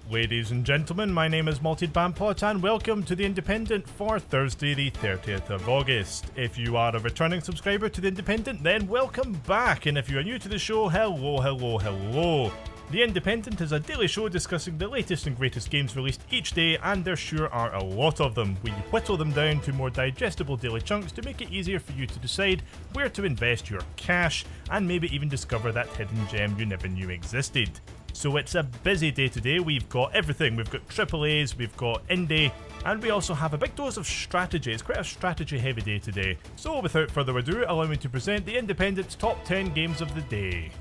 Ladies and gentlemen, my name is Malted Bampot and welcome to the Independent for Thursday the 30th of August. If you are a returning subscriber to the Independent, then welcome back, and if you are new to the show, hello. The Independent is a daily show discussing the latest and greatest games released each day, and there sure are a lot of them. We whittle them down to more digestible daily chunks to make it easier for you to decide where to invest your cash, and maybe even discover that hidden gem you never knew existed. So it's a busy day today. We've got everything. We've got AAAs, we've got indie, and we also have a big dose of strategy. It's quite a strategy heavy day today. So without further ado, allow me to present the Independent's top 10 games of the day.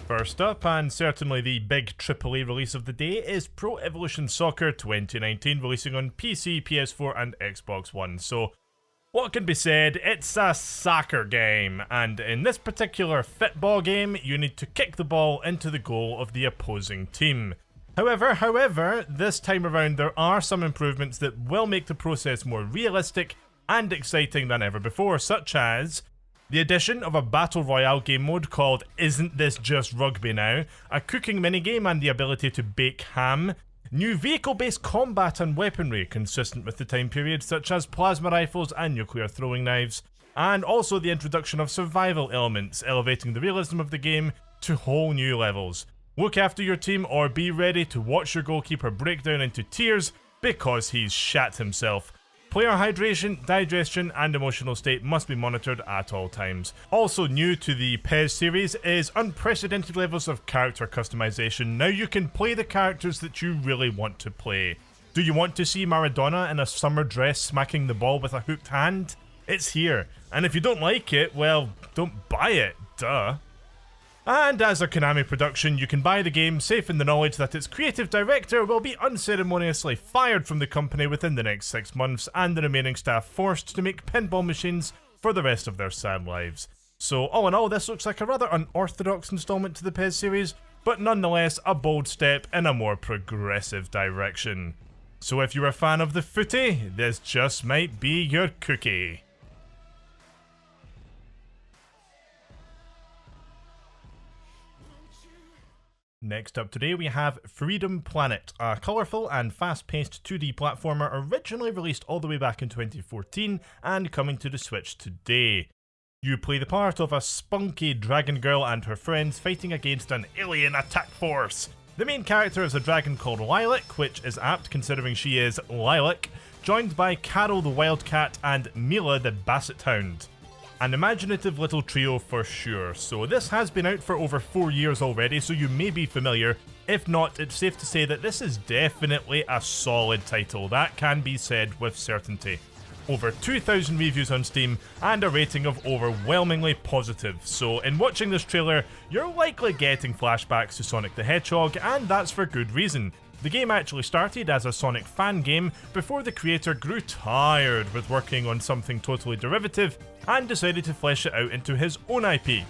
First up, and certainly the big AAA release of the day, is Pro Evolution Soccer 2019, releasing on PC, PS4 and Xbox One. So what can be said? It's a soccer game, and in this particular football game, you need to kick the ball into the goal of the opposing team. However, this time around there are some improvements that will make the process more realistic and exciting than ever before, such as the addition of a Battle Royale game mode called Isn't This Just Rugby Now?, a cooking minigame and the ability to bake ham, new vehicle-based combat and weaponry consistent with the time period, such as plasma rifles and nuclear throwing knives, and also the introduction of survival elements, elevating the realism of the game to whole new levels. Look after your team or be ready to watch your goalkeeper break down into tears because he's shat himself. Player hydration, digestion and emotional state must be monitored at all times. Also new to the PES series is unprecedented levels of character customization. Now you can play the characters that you really want to play. Do you want to see Maradona in a summer dress smacking the ball with a hooked hand? It's here. And if you don't like it, well, don't buy it, duh. And as a Konami production, you can buy the game safe in the knowledge that its creative director will be unceremoniously fired from the company within the next 6 months, and the remaining staff forced to make pinball machines for the rest of their sad lives. So all in all, this looks like a rather unorthodox installment to the PES series, but nonetheless a bold step in a more progressive direction. So if you're a fan of the footy, this just might be your cookie. Next up today we have Freedom Planet, a colourful and fast-paced 2D platformer originally released all the way back in 2014 and coming to the Switch today. You play the part of a spunky dragon girl and her friends fighting against an alien attack force. The main character is a dragon called Lilac, which is apt considering she is Lilac, joined by Carol the Wildcat and Mila the Basset Hound. An imaginative little trio for sure. So this has been out for over 4 years already, so you may be familiar. If not, it's safe to say that this is definitely a solid title. That can be said with certainty. Over 2,000 reviews on Steam and a rating of overwhelmingly positive. So in watching this trailer, you're likely getting flashbacks to Sonic the Hedgehog, and that's for good reason. The game actually started as a Sonic fan game before the creator grew tired with working on something totally derivative and decided to flesh it out into his own IP.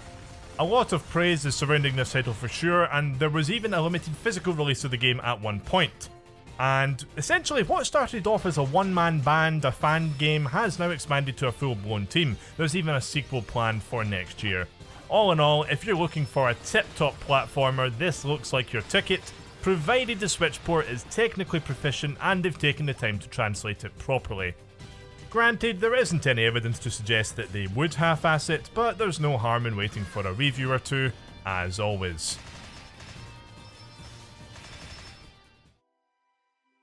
A lot of praise is surrounding this title for sure, and there was even a limited physical release of the game at one point. And essentially what started off as a one-man band, a fan game, has now expanded to a full-blown team. There's even a sequel planned for next year. All in all, if you're looking for a tip-top platformer, this looks like your ticket, provided the Switch port is technically proficient and they've taken the time to translate it properly. Granted, there isn't any evidence to suggest that they would half-ass it, but there's no harm in waiting for a review or two, as always.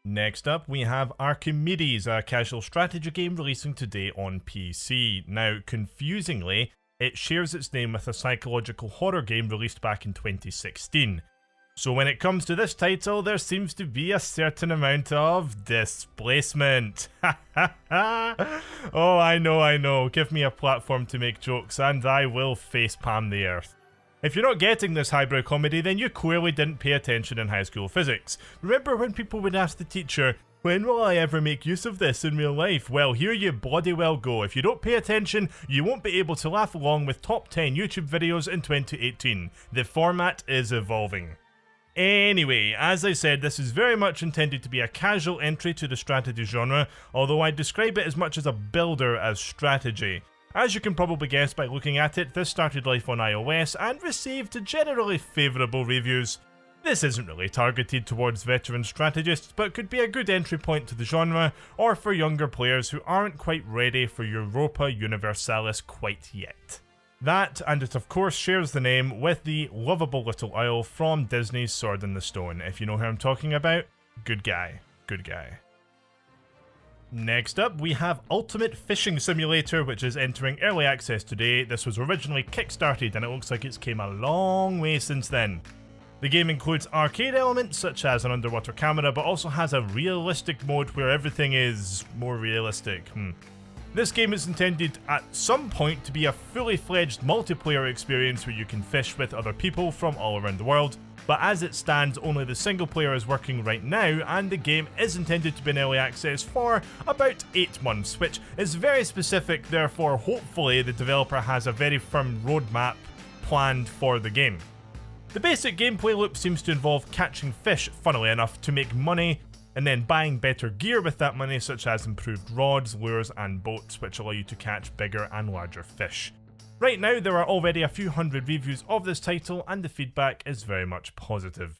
Next up, we have Archimedes, a casual strategy game releasing today on PC. Now, confusingly, it shares its name with a psychological horror game released back in 2016. So when it comes to this title, there seems to be a certain amount of displacement. Oh, I know. Give me a platform to make jokes and I will facepalm the earth. If you're not getting this highbrow comedy, then you clearly didn't pay attention in high school physics. Remember when people would ask the teacher, when will I ever make use of this in real life? Well, here you bloody well go. If you don't pay attention, you won't be able to laugh along with top 10 YouTube videos in 2018. The format is evolving. Anyway, as I said, this is very much intended to be a casual entry to the strategy genre, although I'd describe it as much as a builder as strategy. As you can probably guess by looking at it, this started life on iOS and received generally favourable reviews. This isn't really targeted towards veteran strategists, but could be a good entry point to the genre, or for younger players who aren't quite ready for Europa Universalis quite yet. That, and it of course shares the name with the lovable little isle from Disney's Sword in the Stone. If you know who I'm talking about, good guy, good guy. Next up, we have Ultimate Fishing Simulator, which is entering early access today. This was originally kickstarted and it looks like it's came a long way since then. The game includes arcade elements such as an underwater camera, but also has a realistic mode where everything is more realistic. This game is intended at some point to be a fully fledged multiplayer experience where you can fish with other people from all around the world, but as it stands only the single player is working right now, and the game is intended to be in early access for about 8 months, which is very specific. Therefore hopefully the developer has a very firm roadmap planned for the game. The basic gameplay loop seems to involve catching fish, funnily enough, to make money, and then buying better gear with that money, such as improved rods, lures and boats, which allow you to catch bigger and larger fish. Right now there are already a few hundred reviews of this title and the feedback is very much positive.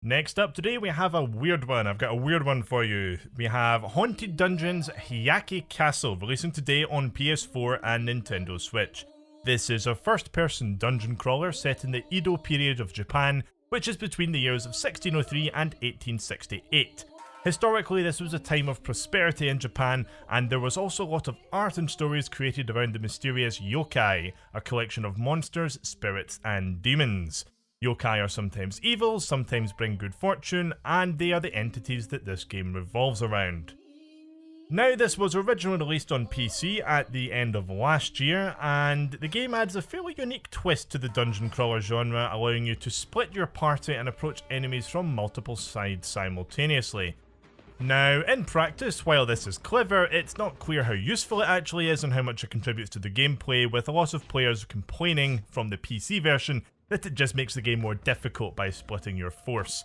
Next up today we have a weird one. I've got a weird one for you. We have Haunted Dungeons Hyakki Castle, releasing today on PS4 and Nintendo Switch. This is a first-person dungeon crawler set in the Edo period of Japan, which is between the years of 1603 and 1868. Historically, this was a time of prosperity in Japan, and there was also a lot of art and stories created around the mysterious yokai, a collection of monsters, spirits, and demons. Yokai are sometimes evil, sometimes bring good fortune, and they are the entities that this game revolves around. Now, this was originally released on PC at the end of last year, and the game adds a fairly unique twist to the dungeon crawler genre, allowing you to split your party and approach enemies from multiple sides simultaneously. Now, in practice, while this is clever, it's not clear how useful it actually is and how much it contributes to the gameplay, with a lot of players complaining from the PC version that it just makes the game more difficult by splitting your force.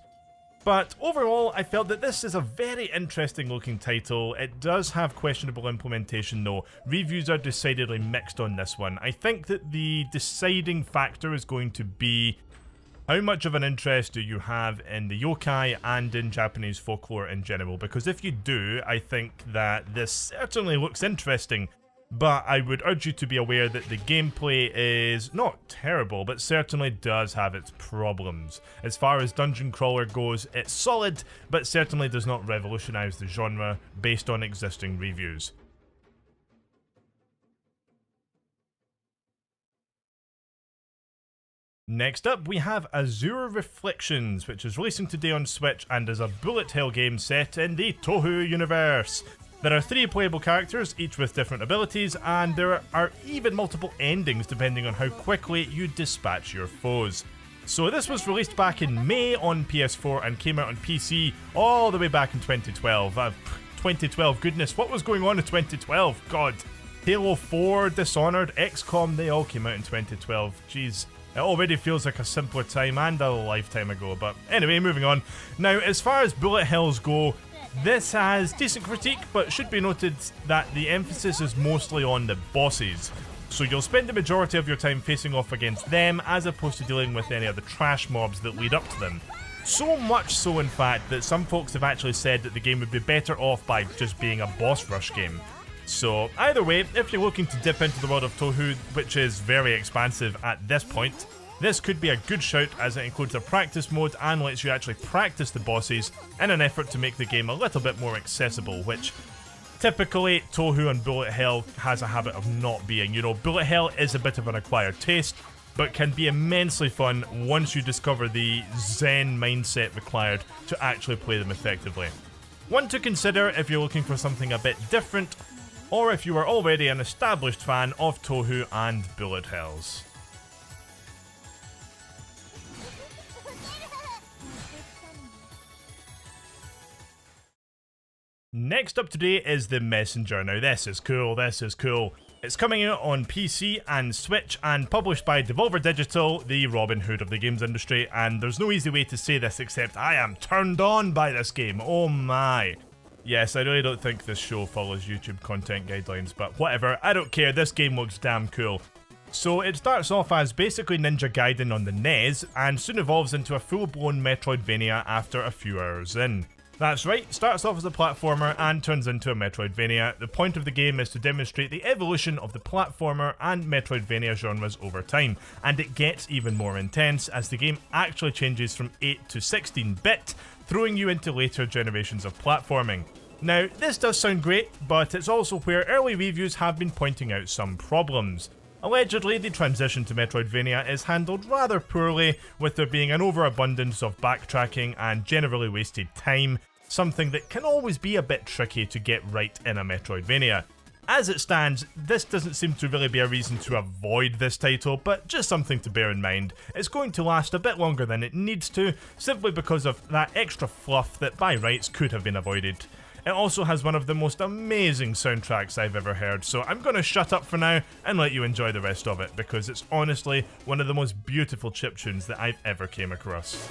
But overall, I felt that this is a very interesting looking title. It does have questionable implementation though. Reviews are decidedly mixed on this one. I think that the deciding factor is going to be how much of an interest do you have in the yokai and in Japanese folklore in general, because if you do, I think that this certainly looks interesting. But I would urge you to be aware that the gameplay is not terrible, but certainly does have its problems. As far as dungeon crawler goes, it's solid, but certainly does not revolutionise the genre based on existing reviews. Next up, we have Azure Reflections, which is releasing today on Switch and is a bullet hell game set in the Touhou universe. There are 3 playable characters, each with different abilities, and there are even multiple endings depending on how quickly you dispatch your foes. So this was released back in May on PS4 and came out on PC all the way back in 2012. 2012, goodness, what was going on in 2012? God. Halo 4, Dishonored, XCOM, they all came out in 2012. Jeez. It already feels like a simpler time and a lifetime ago, but anyway, moving on. Now, as far as bullet hells go, this has decent critique, but should be noted that the emphasis is mostly on the bosses. So you'll spend the majority of your time facing off against them as opposed to dealing with any of the trash mobs that lead up to them. So much so, in fact, that some folks have actually said that the game would be better off by just being a boss rush game. So either way, if you're looking to dip into the world of Touhou, which is very expansive at this point, this could be a good shout as it includes a practice mode and lets you actually practice the bosses in an effort to make the game a little bit more accessible, which typically Touhou and bullet hell has a habit of not being. You know, bullet hell is a bit of an acquired taste, but can be immensely fun once you discover the zen mindset required to actually play them effectively. One to consider if you're looking for something a bit different, or if you are already an established fan of Touhou and bullet hells. Next up today is The Messenger. Now this is cool, this is cool. It's coming out on PC and Switch and published by Devolver Digital, the Robin Hood of the games industry, and there's no easy way to say this except I am turned on by this game, oh my. Yes, I really don't think this show follows YouTube content guidelines, but whatever, I don't care, this game looks damn cool. So it starts off as basically Ninja Gaiden on the NES, and soon evolves into a full-blown Metroidvania after a few hours in. That's right, starts off as a platformer and turns into a Metroidvania. The point of the game is to demonstrate the evolution of the platformer and Metroidvania genres over time, and it gets even more intense as the game actually changes from 8 to 16-bit, throwing you into later generations of platforming. Now, this does sound great, but it's also where early reviews have been pointing out some problems. Allegedly, the transition to Metroidvania is handled rather poorly, with there being an overabundance of backtracking and generally wasted time, something that can always be a bit tricky to get right in a Metroidvania. As it stands, this doesn't seem to really be a reason to avoid this title, but just something to bear in mind. It's going to last a bit longer than it needs to, simply because of that extra fluff that by rights could have been avoided. It also has one of the most amazing soundtracks I've ever heard, so I'm going to shut up for now and let you enjoy the rest of it, because it's honestly one of the most beautiful chiptunes that I've ever came across.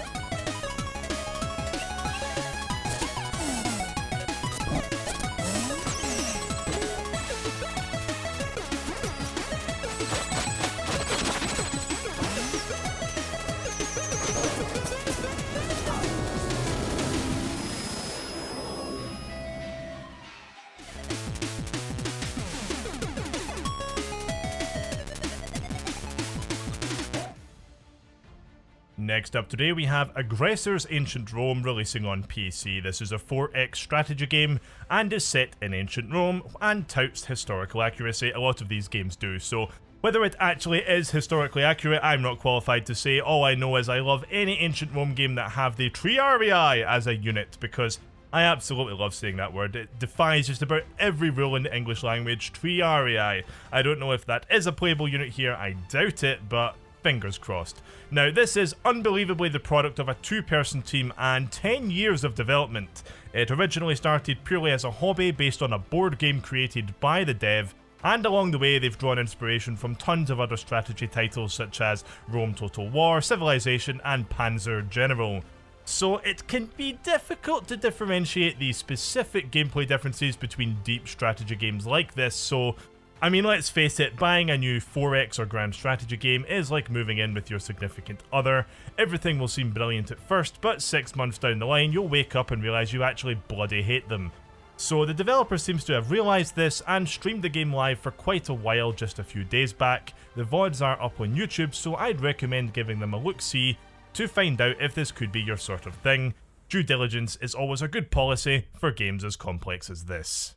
Next up today we have Aggressors Ancient Rome releasing on PC. This is a 4X strategy game and is set in ancient Rome and touts historical accuracy. A lot of these games do, so whether it actually is historically accurate, I'm not qualified to say. All I know is I love any ancient Rome game that have the triarii as a unit, because I absolutely love saying that word. It defies just about every rule in the English language. Triarii. I don't know if that is a playable unit here, I doubt it, but fingers crossed. Now, this is unbelievably the product of a 2-person team and 10 years of development. It originally started purely as a hobby based on a board game created by the dev, and along the way they've drawn inspiration from tons of other strategy titles such as Rome Total War, Civilization, and Panzer General. So it can be difficult to differentiate the specific gameplay differences between deep strategy games like this, so I mean, let's face it, buying a new 4X or grand strategy game is like moving in with your significant other. Everything will seem brilliant at first, but 6 months down the line you'll wake up and realise you actually bloody hate them. So the developer seems to have realised this and streamed the game live for quite a while just a few days back. The VODs are up on YouTube, so I'd recommend giving them a look-see to find out if this could be your sort of thing. Due diligence is always a good policy for games as complex as this.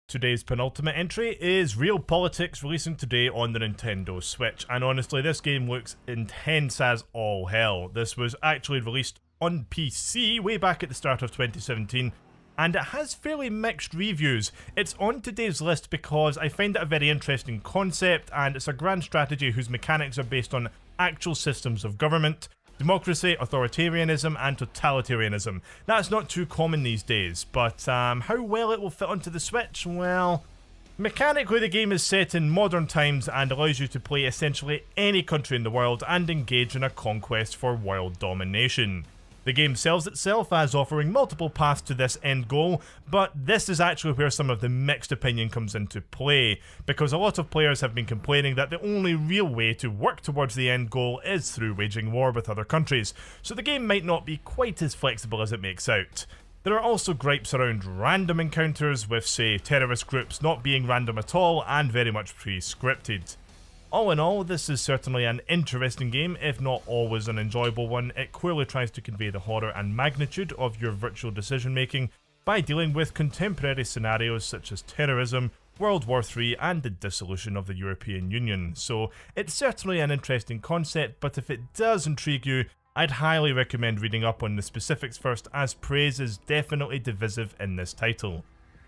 Today's penultimate entry is Realpolitiks, releasing today on the Nintendo Switch, and honestly this game looks intense as all hell. This was actually released on PC way back at the start of 2017, and it has fairly mixed reviews. It's on today's list because I find it a very interesting concept, and it's a grand strategy whose mechanics are based on actual systems of government, democracy, authoritarianism, and totalitarianism. That's not too common these days, but how well it will fit onto the Switch? Well, mechanically the game is set in modern times and allows you to play essentially any country in the world and engage in a conquest for world domination. The game sells itself as offering multiple paths to this end goal, but this is actually where some of the mixed opinion comes into play, because a lot of players have been complaining that the only real way to work towards the end goal is through waging war with other countries, so the game might not be quite as flexible as it makes out. There are also gripes around random encounters, with say terrorist groups not being random at all and very much pre-scripted. All in all, this is certainly an interesting game, if not always an enjoyable one. It clearly tries to convey the horror and magnitude of your virtual decision making by dealing with contemporary scenarios such as terrorism, World War III, and the dissolution of the European Union. So it's certainly an interesting concept, but if it does intrigue you, I'd highly recommend reading up on the specifics first, as praise is definitely divisive in this title.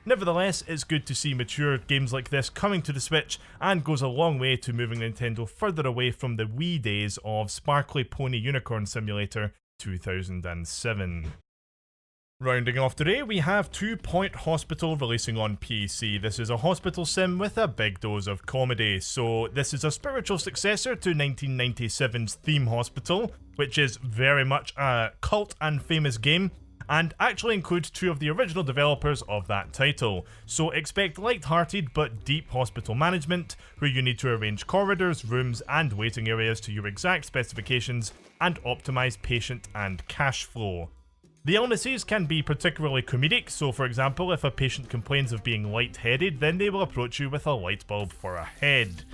Nevertheless, it's good to see mature games like this coming to the Switch, and goes a long way to moving Nintendo further away from the wee days of Sparkly Pony Unicorn Simulator 2007. Rounding off today, we have 2 Point Hospital releasing on PC. This is a hospital sim with a big dose of comedy. So this is a spiritual successor to 1997's Theme Hospital, which is very much a cult and famous game. and actually includes 2 of the original developers of that title. So expect light-hearted but deep hospital management, where you need to arrange corridors, rooms, and waiting areas to your exact specifications and optimize patient and cash flow. The illnesses can be particularly comedic, so for example, if a patient complains of being lightheaded, then they will approach you with a light bulb for a head.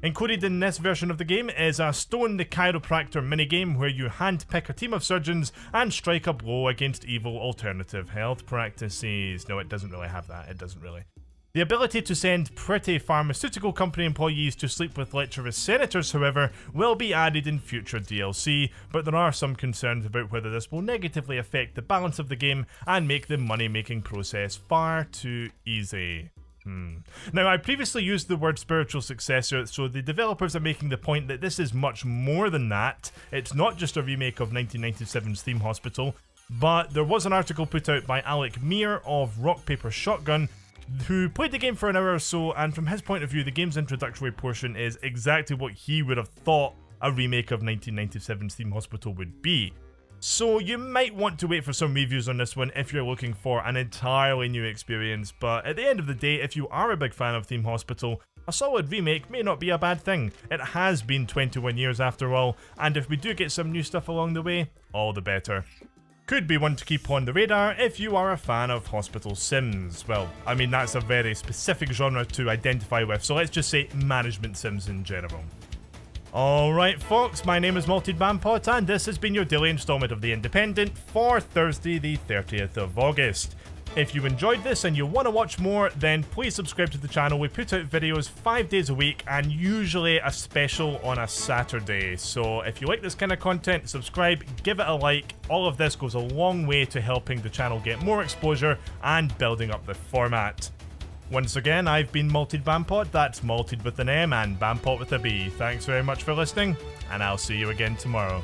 Included in this version of the game is a Stone the Chiropractor minigame where you handpick a team of surgeons and strike a blow against evil alternative health practices. No, it doesn't really have that, it doesn't really. The ability to send pretty pharmaceutical company employees to sleep with lecherous senators, however, will be added in future DLC, but there are some concerns about whether this will negatively affect the balance of the game and make the money-making process far too easy. Now, I previously used the word spiritual successor, so the developers are making the point that this is much more than that. It's not just a remake of 1997's Theme Hospital, but there was an article put out by Alec Meir of Rock Paper Shotgun, who played the game for an hour or so, and from his point of view, the game's introductory portion is exactly what he would have thought a remake of 1997's Theme Hospital would be. So you might want to wait for some reviews on this one if you're looking for an entirely new experience, but at the end of the day, if you are a big fan of Theme Hospital, a solid remake may not be a bad thing. It has been 21 years after all, and if we do get some new stuff along the way, all the better. Could be one to keep on the radar if you are a fan of hospital sims. Well, I mean, that's a very specific genre to identify with, so let's just say management sims in general. Alright folks, my name is Malted Bampot, and this has been your daily installment of The Independent for Thursday the 30th of August. If you enjoyed this and you want to watch more, then please subscribe to the channel. We put out videos 5 days a week and usually a special on a Saturday. So if you like this kind of content, subscribe, give it a like. All of this goes a long way to helping the channel get more exposure and building up the format. Once again, I've been Malted Bampot, that's Malted with an M and Bampot with a B. Thanks very much for listening, and I'll see you again tomorrow.